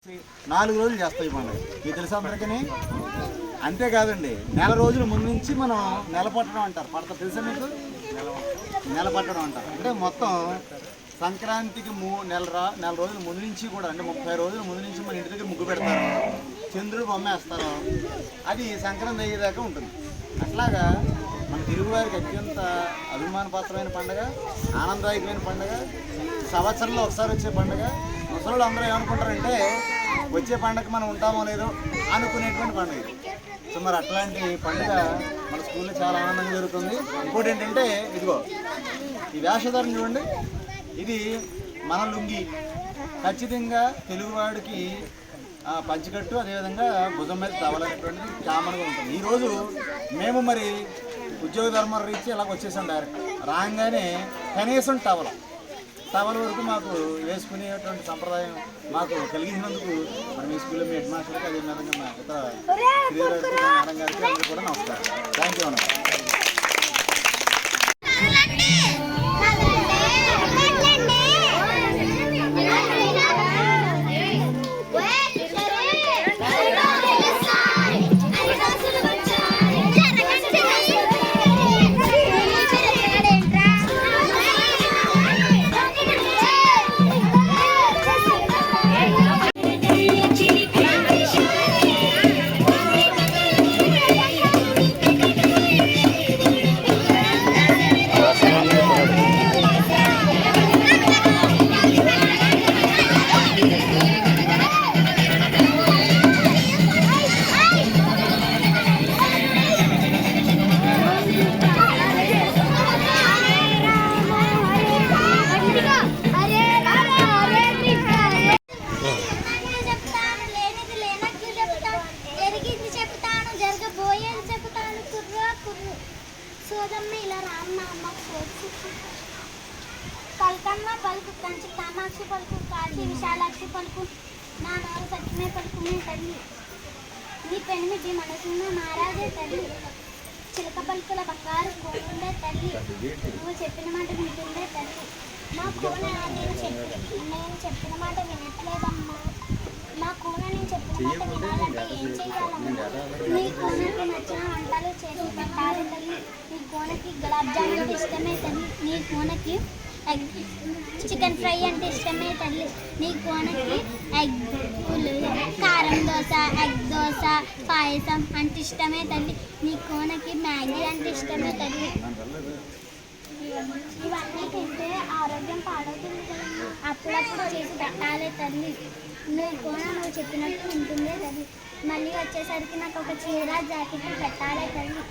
4 రోజులు చేస్తాయి ఈ పండుగ. మీకు తెలుసా అందరికీ? అంతేకాదండి, నెల రోజుల ముందు నుంచి మనం నెల పట్టడం అంటారు. తెలుసా మీకు? నెల పట్టడం అంటారు. అంటే మొత్తం సంక్రాంతికి నెల రోజుల ముందు నుంచి కూడా, అంటే 30 రోజుల ముందు నుంచి మన ఇంటి దగ్గర ముగ్గు పెడతారు, చంద్రుడు బొమ్మ వేస్తారు. అది సంక్రాంతి అయ్యేదాకా ఉంటుంది. అట్లాగా మన తెలుగువారికి అత్యంత అభిమానపాత్రమైన పండుగ, ఆనందదాయకమైన పండుగ, సంవత్సరంలో ఒకసారి వచ్చే పండుగ. ముసలు అందరూ ఏమనుకుంటారంటే వచ్చే పండుగ మనం ఉంటామో లేదో అనుకునేటువంటి పండుగ ఇది. సో మరి అట్లాంటి పండుగ మన స్కూల్లో చాలా ఆనందంగా జరుగుతుంది. ఇంకోటి ఏంటంటే, ఇదిగో ఈ వేషధారణ చూడండి, ఇది మన లుంగి. ఖచ్చితంగా తెలుగువాడికి పంచికట్టు, అదేవిధంగా భుజం మీద తవ్వాలనేటువంటిది కామన్గా ఉంటుంది. ఈరోజు మేము మరి ఉద్యోగ ధర్మాలు రీత్యా ఇలాగ వచ్చేసాం. డైరెక్ట్ రాగానే కనీసం టవల్ వరకు మాకు వేసుకునేటువంటి సంప్రదాయం మాకు కలిగించినందుకు మరి మీ స్కూల్లో మీ హెడ్ మాస్టర్కి, అదేవిధంగా మా ఇతర శ్రీరాజు మేడం గారికి అందరూ కూడా నమస్కారం. థ్యాంక్ యూ అన్న. పలకమ్మ పలుకు కంచి కామాక్షి పలుకు కాశీ విశాలాక్షి పలుకు నా నోరు సత్యమే పలుకుమే తల్లి నీ పెనిమిటి మనసున్న మారాజే తల్లి చిలక పలుకుల బంగారు కోనుండే తల్లి నువ్వు చెప్పిన మాట వింటుండే తల్లి మా కోన నేను చెప్పిన మాట వినట్లేదమ్మా మా కోన నేను చెప్పిన మాట వినాలంటే ఏం చెయ్యాలమ్మా నీ కోనకి నచ్చిన వంటలు చేసి పెట్టాలి తల్లి నీ కోనకి గులాబ్ జామున్ ఇష్టమే తల్లి నీ కోనకి చికెన్ ఫ్రై అంటే ఇష్టమే తల్లి నీ కోనకి ఎగ్గులు కారం దోశ ఎగ్ దోశ పాయసం అంటే ఇష్టమే తల్లి నీ కోనకి మ్యాగీ అంటే ఇష్టమే తల్లి ఇవన్నీ తింటే ఆరోగ్యం పాడవుతుంది కదండి అప్పుడప్పుడు చేసి పెట్టాలి తల్లి నీ కోన నువ్వు చెప్పినట్టు ఉంటుందే తల్లి మళ్ళీ వచ్చేసరికి నాకు ఒక చీర జాకెట్ పెట్టాలి తల్లి